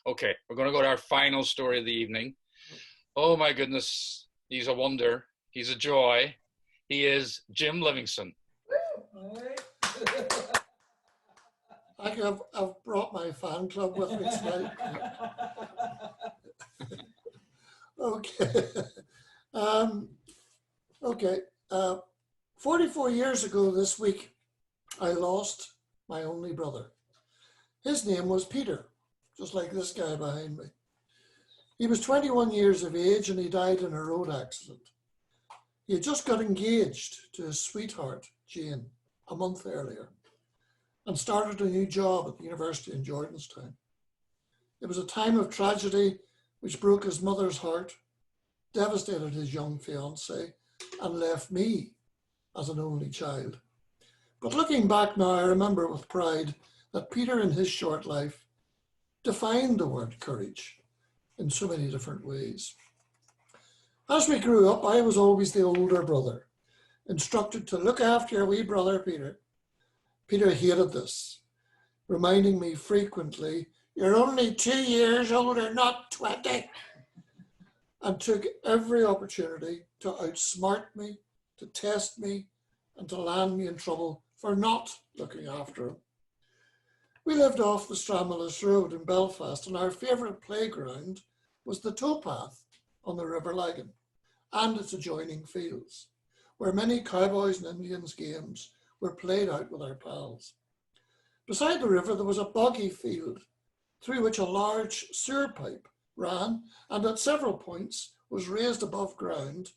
Okay, we're going to go to our final story of the evening. Oh my goodness, he's a wonder. He's a joy. He is Jim Livingstone. I've brought my fan club with me tonight. Okay. Okay. 44 years ago this week, I lost my only brother. His name was Peter, just like this guy behind me. He was 21 years of age and he died in a road accident. He had just got engaged to his sweetheart, Jane, a month earlier, and started a new job at the university in Jordanstown. It was a time of tragedy which broke his mother's heart, devastated his young fiancée, and left me as an only child. But looking back now, I remember with pride that Peter in his short life defined the word courage in so many different ways. As we grew up, I was always the older brother, instructed to look after your wee brother, Peter. Peter hated this, reminding me frequently, "You're only 2 years older, not 20, and took every opportunity to outsmart me, to test me, and to land me in trouble for not looking after him. We lived off the Stramillis Road in Belfast, and our favourite playground was the towpath on the River Lagan and its adjoining fields, where many cowboys and Indians games were played out with our pals. Beside the river there was a boggy field through which a large sewer pipe ran and at several points was raised above ground,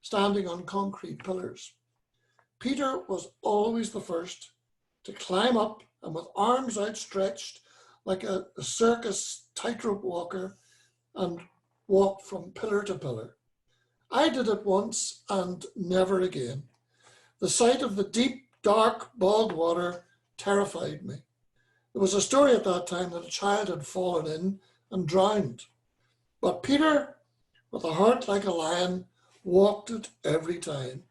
standing on concrete pillars. Peter was always the first to climb up and with arms outstretched like a circus tightrope walker and walk from pillar to pillar. I did it once and never again. The sight of the deep, dark bog water terrified me. There was a story at that time that a child had fallen in and drowned. But Peter, with a heart like a lion, walked it every time.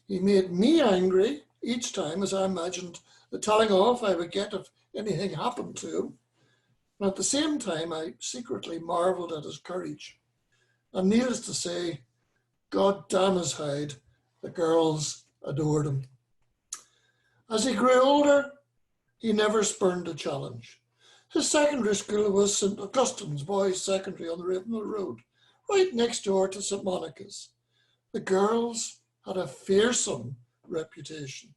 He made me angry each time as I imagined the telling off I would get if anything happened to him. And at the same time, I secretly marveled at his courage. And needless to say, God damn his hide, the girls adored him. As he grew older, he never spurned a challenge. His secondary school was St. Augustine's Boys Secondary on the Ravenhill Road, right next door to St. Monica's. The girls had a fearsome reputation.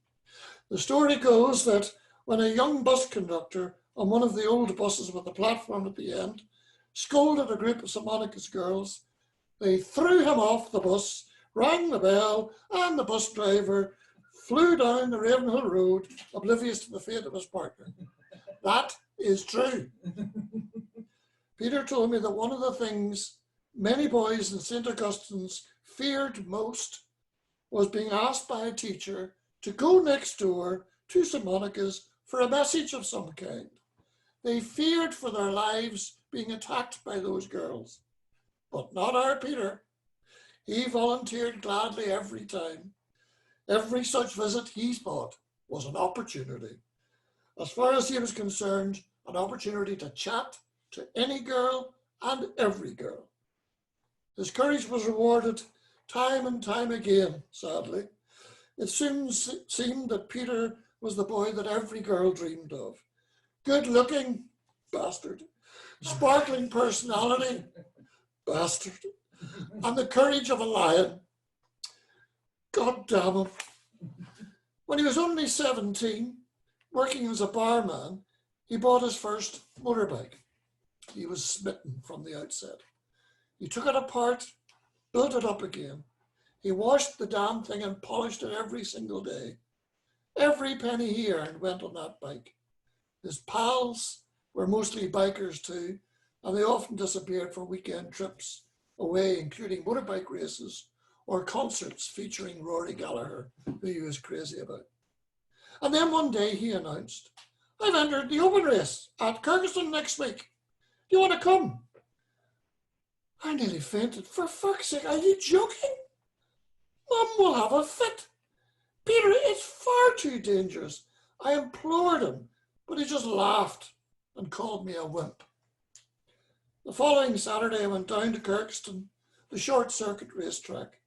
The story goes that when a young bus conductor on one of the old buses with a platform at the end scolded a group of St. Monica's girls, they threw him off the bus, rang the bell, and the bus driver flew down the Ravenhill Road, oblivious to the fate of his partner. That is true. Peter told me that one of the things many boys in St. Augustine's feared most was being asked by a teacher to go next door to St. Monica's for a message of some kind. They feared for their lives being attacked by those girls. But not our Peter. He volunteered gladly every time. Every such visit he thought was an opportunity. As far as he was concerned, an opportunity to chat to any girl and every girl. His courage was rewarded time and time again, sadly. It soon seemed that Peter was the boy that every girl dreamed of. Good looking, bastard. Sparkling personality, bastard. And the courage of a lion. God damn him. When he was only 17, working as a barman, he bought his first motorbike. He was smitten from the outset. He took it apart, built it up again. He washed the damn thing and polished it every single day. Every penny he earned went on that bike. His pals were mostly bikers too, and they often disappeared for weekend trips away, including motorbike races or concerts featuring Rory Gallagher, who he was crazy about. And then one day he announced, "I've entered the open race at Kirkeston next week. Do you want to come?" I nearly fainted. For fuck's sake, are you joking? Mum will have a fit. Peter, it's far too dangerous. I implored him, but he just laughed and called me a wimp. The following Saturday, I went down to Kirkston, the short circuit racetrack.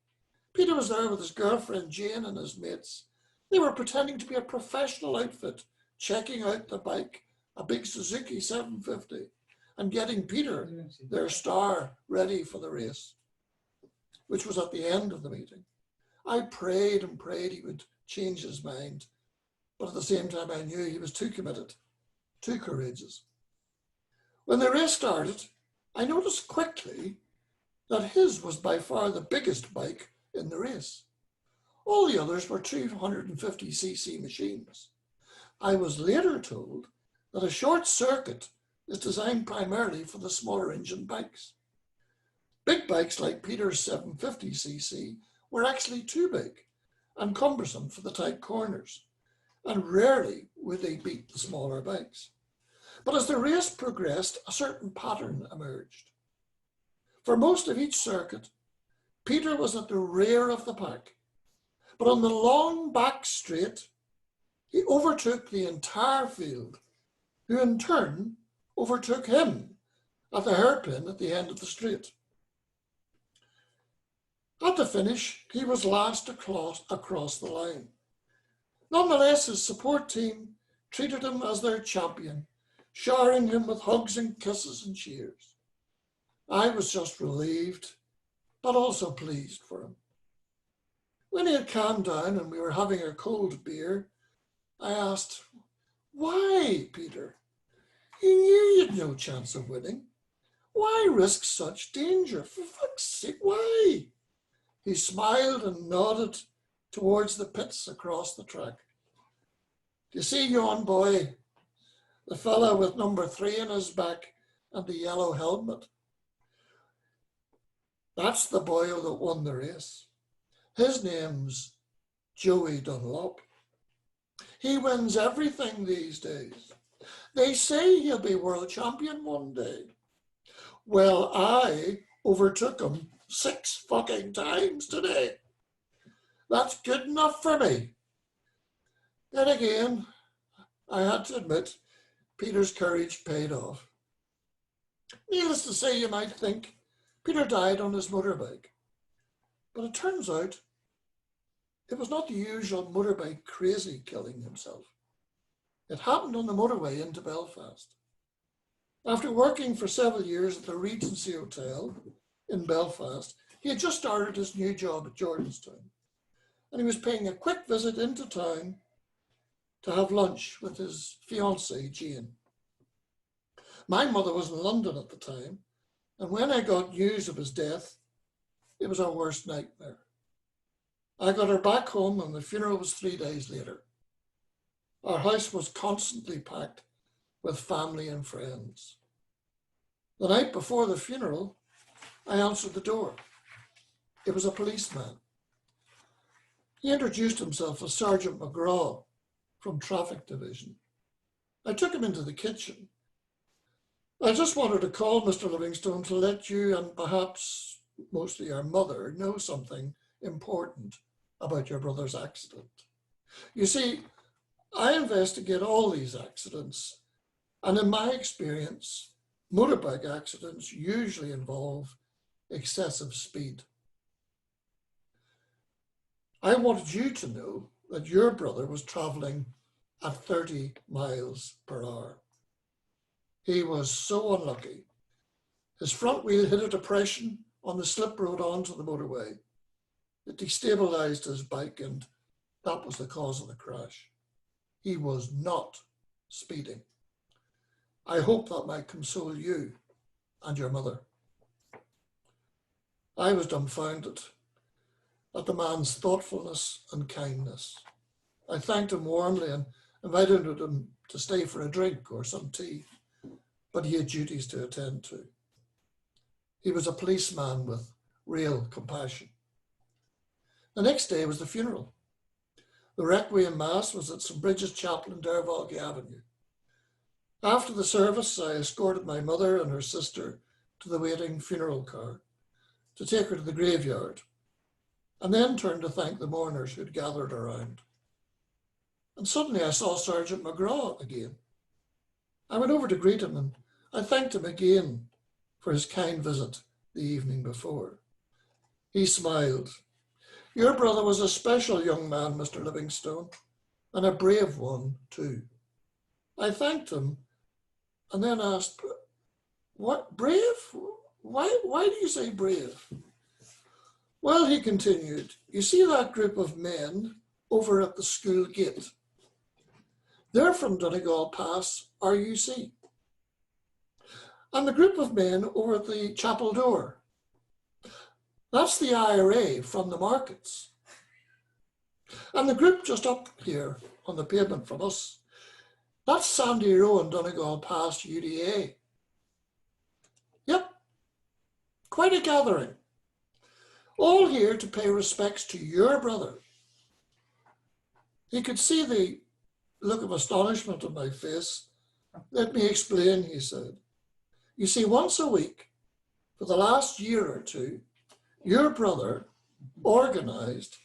Peter was there with his girlfriend Jane and his mates. They were pretending to be a professional outfit, checking out the bike, a big Suzuki 750, and getting Peter, their star, ready for the race, which was at the end of the meeting. I prayed and prayed he would change his mind, but at the same time I knew he was too committed, too courageous. When the race started, I noticed quickly that his was by far the biggest bike in the race. All the others were 250cc machines. I was later told that a short circuit is designed primarily for the smaller engine bikes. Big bikes like Peter's 750cc were actually too big and cumbersome for the tight corners, and rarely would they beat the smaller bikes. But as the race progressed, a certain pattern emerged. For most of each circuit, Peter was at the rear of the pack, but on the long back straight, he overtook the entire field, who in turn overtook him at the hairpin at the end of the straight. At the finish, he was last across the line. Nonetheless, his support team treated him as their champion, showering him with hugs and kisses and cheers. I was just relieved, but also pleased for him. When he had calmed down and we were having a cold beer, I asked, "Why, Peter? You knew you'd no chance of winning. Why risk such danger? For fuck's sake, why?" He smiled and nodded towards the pits across the track. "Do you see yon boy, the fella with number 3 on his back and the yellow helmet? That's the boy that won the race. His name's Joey Dunlop. He wins everything these days. They say he'll be world champion one day. Well, I overtook him 6 fucking times today. That's good enough for me." Then again, I had to admit, Peter's courage paid off. Needless to say, you might think Peter died on his motorbike. But it turns out it was not the usual motorbike crazy killing himself. It happened on the motorway into Belfast. After working for several years at the Regency Hotel in Belfast, he had just started his new job at Jordanstown, and he was paying a quick visit into town to have lunch with his fiancée, Jane. My mother was in London at the time, and when I got news of his death, it was our worst nightmare. I got her back home and the funeral was 3 days later. Our house was constantly packed with family and friends. The night before the funeral, I answered the door. It was a policeman. He introduced himself as Sergeant McGraw from Traffic Division. I took him into the kitchen. "I just wanted to call, Mr. Livingstone, to let you and perhaps mostly your mother know something important about your brother's accident. You see, I investigate all these accidents, and in my experience, motorbike accidents usually involve excessive speed. I wanted you to know that your brother was traveling at 30 miles per hour. He was so unlucky. His front wheel hit a depression on the slip road onto the motorway. It destabilized his bike, and that was the cause of the crash. He was not speeding. I hope that might console you and your mother." I was dumbfounded at the man's thoughtfulness and kindness. I thanked him warmly and invited him to stay for a drink or some tea, but he had duties to attend to. He was a policeman with real compassion. The next day was the funeral. The Requiem Mass was at St. Bridget's Chapel in Dervalgy Avenue. After the service, I escorted my mother and her sister to the waiting funeral car to take her to the graveyard, and then turned to thank the mourners who'd gathered around. And suddenly I saw Sergeant McGraw again. I went over to greet him and I thanked him again for his kind visit the evening before. He smiled. Your brother was a special young man, Mr. Livingstone, and a brave one, too. I thanked him and then asked, what, brave? Why do you say brave? Well, he continued, you see that group of men over at the school gate? They're from Donegal Pass, RUC. And the group of men over at the chapel door, that's the IRA from the markets. And the group just up here on the pavement from us, that's Sandy Row and Donegal Pass UDA. Yep, quite a gathering. All here to pay respects to your brother. He could see the look of astonishment on my face. Let me explain, he said. You see, once a week, for the last year or two, your brother organized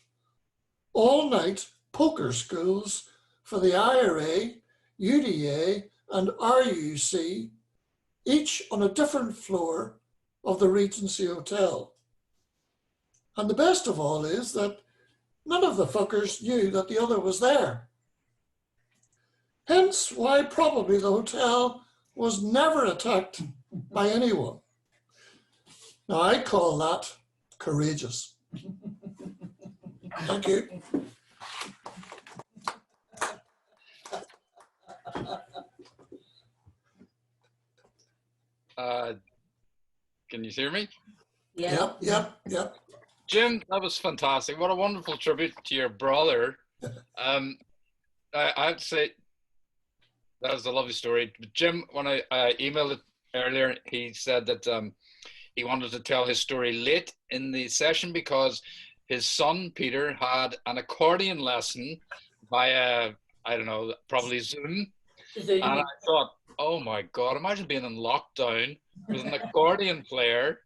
all-night poker schools for the IRA, UDA, and RUC, each on a different floor of the Regency Hotel. And the best of all is that none of the fuckers knew that the other was there. Hence why probably the hotel was never attacked by anyone. Now I call that courageous. Thank you. Can you hear me? Yeah. Yep. Jim, that was fantastic. What a wonderful tribute to your brother. I have to say, that was a lovely story. Jim, when I emailed it earlier, he said that he wanted to tell his story late in the session because his son, Peter, had an accordion lesson via, I don't know, probably Zoom. And I thought, oh my God, imagine being in lockdown with an accordion player.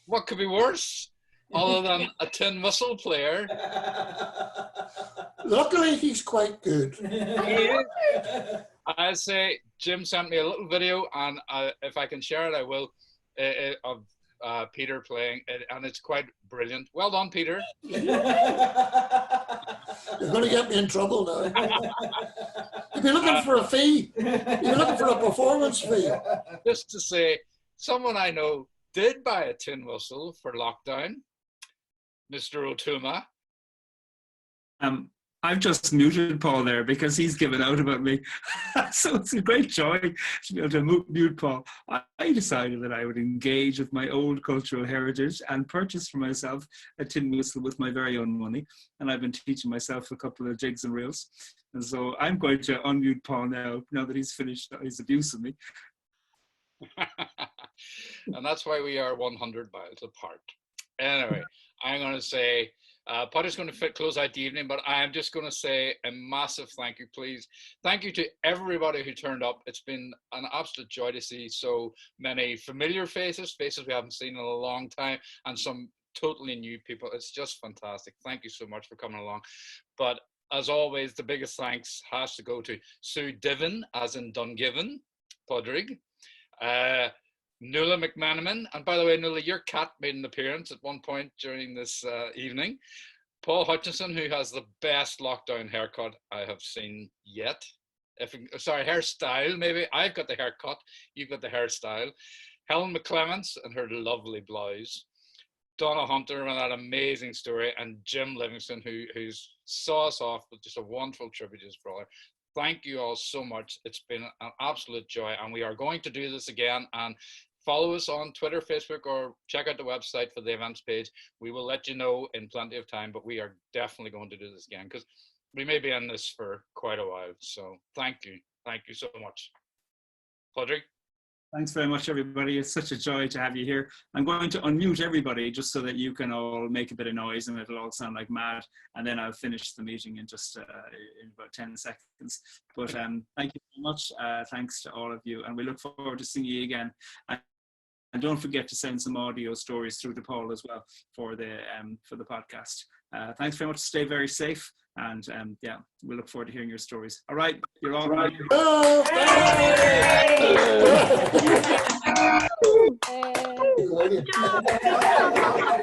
What could be worse other than a tin whistle player? Luckily, he's quite good. I say, Jim sent me a little video, and if I can share it, I will, of Peter playing, and it's quite brilliant. Well done, Peter. You're going to get me in trouble now. You'll be looking for a fee. You're looking for a performance fee. Just to say, someone I know did buy a tin whistle for lockdown, Mr. O'Tuma. I've just muted Paul there because he's given out about me. So it's a great joy to be able to mute Paul. I decided that I would engage with my old cultural heritage and purchase for myself a tin whistle with my very own money. And I've been teaching myself a couple of jigs and reels. And so I'm going to unmute Paul now that he's finished his abuse of me. And that's why we are 100 miles apart. Anyway, I'm going to say, Potter's going to close out the evening, but I'm just going to say a massive thank you, please. Thank you to everybody who turned up. It's been an absolute joy to see so many familiar faces we haven't seen in a long time, and some totally new people. It's just fantastic. Thank you so much for coming along. But as always, the biggest thanks has to go to Sue Diven, as in Dungiven, Pádraig, Nuala McManaman, and by the way, Nuala, your cat made an appearance at one point during this evening. Paul Hutchinson, who has the best lockdown haircut I have seen yet. Hairstyle, maybe. I've got the haircut, you've got the hairstyle. Helen McClements and her lovely blouse. Donna Hunter and that amazing story, and Jim Livingstone, who saw us off with just a wonderful tribute to his brother. Thank you all so much. It's been an absolute joy, and we are going to do this again. And follow us on Twitter, Facebook, or check out the website for the events page. We will let you know in plenty of time, but we are definitely going to do this again because we may be in this for quite a while. So thank you. Thank you so much. Pádraig? Thanks very much, everybody. It's such a joy to have you here. I'm going to unmute everybody just so that you can all make a bit of noise and it'll all sound like mad. And then I'll finish the meeting in just in about 10 seconds. But thank you very much. Thanks to all of you. And we look forward to seeing you again. And don't forget to send some audio stories through to Paul as well for the podcast. Thanks very much. Stay very safe. And yeah, we look forward to hearing your stories. All right, you're all right. Oh, Good job.